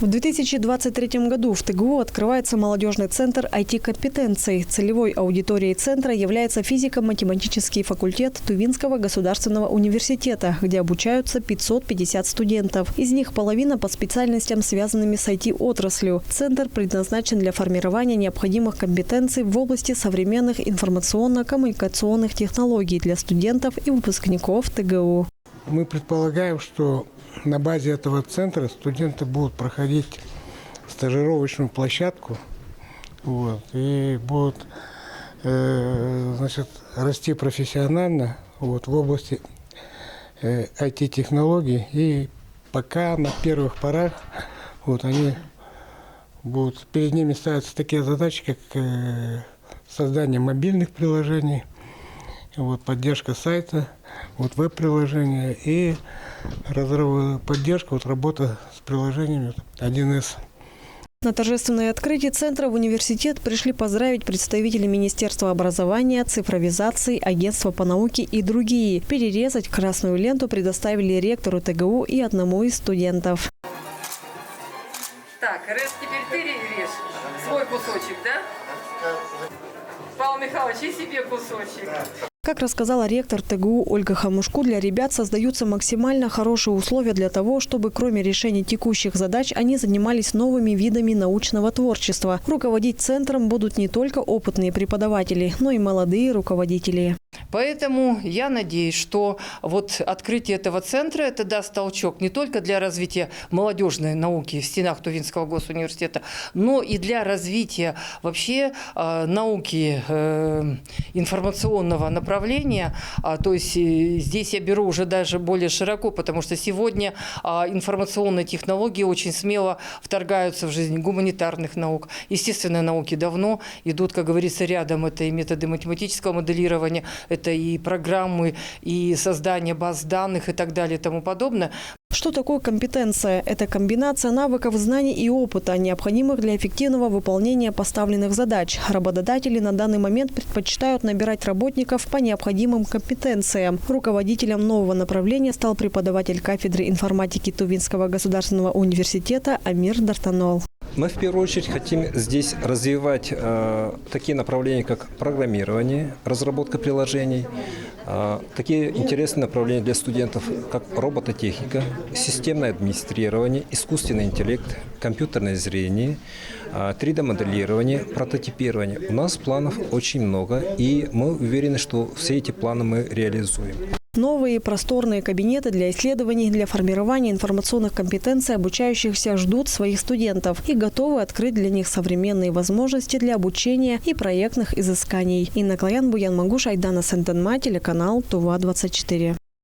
В 2023 году в ТГУ открывается молодежный центр IT-компетенций. Целевой аудиторией центра является физико-математический факультет Тувинского государственного университета, где обучаются 550 студентов. Из них половина по специальностям, связанными с IT-отраслью. Центр предназначен для формирования необходимых компетенций в области современных информационно-коммуникационных технологий для студентов и выпускников ТГУ. Мы предполагаем, что на базе этого центра студенты будут проходить стажировочную площадку и будут расти профессионально в области IT-технологий. И пока на первых порах перед ними ставятся такие задачи, как создание мобильных приложений, поддержка сайта, веб-приложения и поддержка, работа с приложениями 1С. На торжественное открытие центра в университет пришли поздравить представители Министерства образования, цифровизации, Агентства по науке и другие. Перерезать красную ленту предоставили ректору ТГУ и одному из студентов. Так, Рез, теперь ты режь свой кусочек, да? Павел Михайлович, и себе кусочек. Как рассказала ректор ТГУ Ольга Хамушку, для ребят создаются максимально хорошие условия для того, чтобы кроме решения текущих задач они занимались новыми видами научного творчества. Руководить центром будут не только опытные преподаватели, но и молодые руководители. Поэтому я надеюсь, что открытие этого центра это даст толчок не только для развития молодежной науки в стенах Тувинского госуниверситета, но и для развития вообще науки информационного направления. То есть здесь я беру уже даже более широко, потому что сегодня информационные технологии очень смело вторгаются в жизнь гуманитарных наук. Естественные науки давно идут, как говорится, рядом. Это и методы математического моделирования, это и программы, и создание баз данных и так далее и тому подобное. Что такое компетенция? Это комбинация навыков, знаний и опыта, необходимых для эффективного выполнения поставленных задач. Работодатели на данный момент предпочитают набирать работников по необходимым компетенциям. Руководителем нового направления стал преподаватель кафедры информатики Тувинского государственного университета Амир Дартанол. Мы в первую очередь хотим здесь развивать такие направления, как программирование, разработка приложений, такие интересные направления для студентов, как робототехника, системное администрирование, искусственный интеллект, компьютерное зрение, 3D-моделирование, прототипирование. У нас планов очень много, и мы уверены, что все эти планы мы реализуем. Новые просторные кабинеты для исследований, для формирования информационных компетенций обучающихся ждут своих студентов и готовы открыть для них современные возможности для обучения и проектных изысканий. Инна Клаян, Буян Мангуш, Айдана Сентенма, телеканал Тува-24.